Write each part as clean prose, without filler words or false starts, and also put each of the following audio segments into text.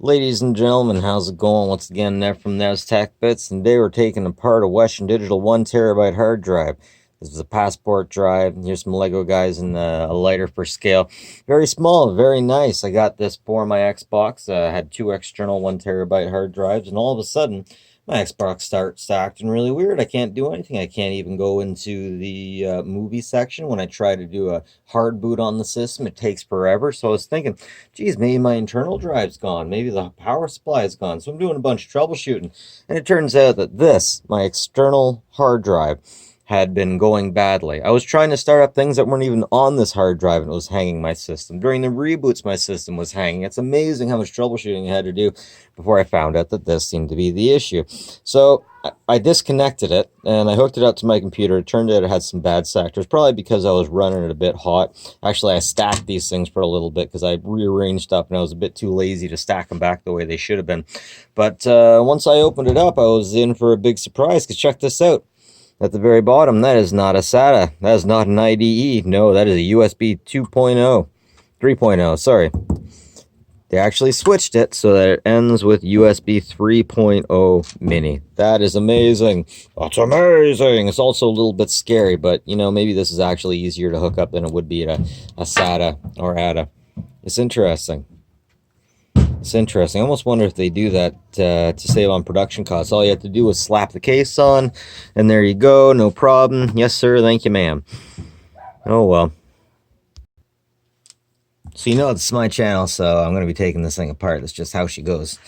Ladies and gentlemen, how's it going? Once again, Nev from Nev's Tech Bits, and today we're taking apart a Western Digital 1 TB hard drive. This is a passport drive. Here's some Lego guys and a lighter for scale. Very small, very nice. I got this for my Xbox. I had two external 1 TB hard drives, and all of a sudden, my Xbox starts acting really weird. I can't do anything. I can't even go into the movie section. When I try to do a hard boot on the system, it takes forever. So I was thinking, geez, maybe my internal drive's gone. Maybe the power supply is gone. So I'm doing a bunch of troubleshooting. And it turns out that this, my external hard drive, had been going badly. I was trying to start up things that weren't even on this hard drive, and it was hanging my system. During the reboots, my system was hanging. It's amazing how much troubleshooting I had to do before I found out that this seemed to be the issue. So I disconnected it, and I hooked it up to my computer. It turned out it had some bad sectors, probably because I was running it a bit hot. Actually, I stacked these things for a little bit because I rearranged up, and I was a bit too lazy to stack them back the way they should have been. But once I opened it up, I was in for a big surprise, because check this out. At the very bottom, that is not a SATA. That is not an IDE. No, that is a USB 2.0. 3.0, sorry. They actually switched it so that it ends with USB 3.0 mini. That is amazing. That's amazing. It's also a little bit scary, but, you know, maybe this is actually easier to hook up than it would be at a SATA or ATA. It's interesting. It's interesting. I almost wonder if they do that to save on production costs. All you have to do is slap the case on, and there you go. No problem. Yes, sir. Thank you, ma'am. Oh, well. So you know it's my channel, so I'm going to be taking this thing apart. That's just how she goes.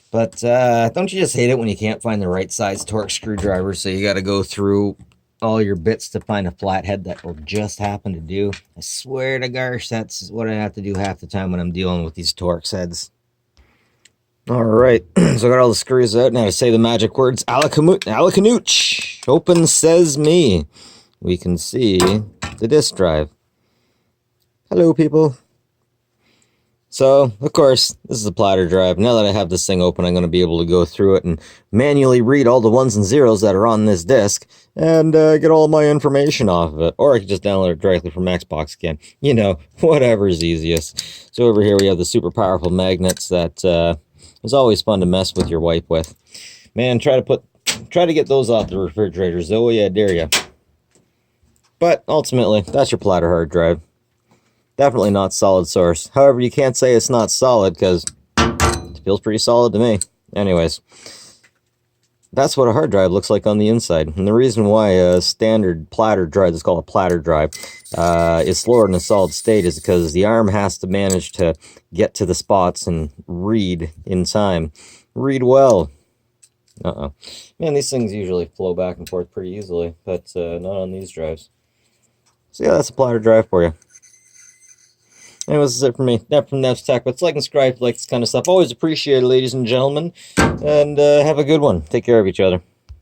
But don't you just hate it when you can't find the right size torque screwdriver, so you got to go through all your bits to find a flathead that will just happen to do? I swear to gosh, that's what I have to do half the time when I'm dealing with these Torx heads. Alright, so I got all the screws out. Now to say the magic words, Alacanooch, open says me. We can see the disk drive. Hello, people. So, of course, this is a platter drive. Now that I have this thing open, I'm going to be able to go through it and manually read all the ones and zeros that are on this disk and get all my information off of it. Or I can just download it directly from Xbox again. You know, whatever's easiest. So over here we have the super powerful magnets that it's always fun to mess with your wife with. Man, try to get those off the refrigerators, though. Yeah, dare ya. But ultimately, that's your platter hard drive. Definitely not solid source. However, you can't say it's not solid, because it feels pretty solid to me. Anyways, that's what a hard drive looks like on the inside. And the reason why a standard platter drive, it's called a platter drive, is slower than a solid state is because the arm has to manage to get to the spots and read in time. Read well. Man, these things usually flow back and forth pretty easily, but not on these drives. So yeah, that's a platter drive for you. Anyways, this is it for me. Nev from Nev's Tech. But like and subscribe if you like this kind of stuff. Always appreciate it, ladies and gentlemen. And have a good one. Take care of each other.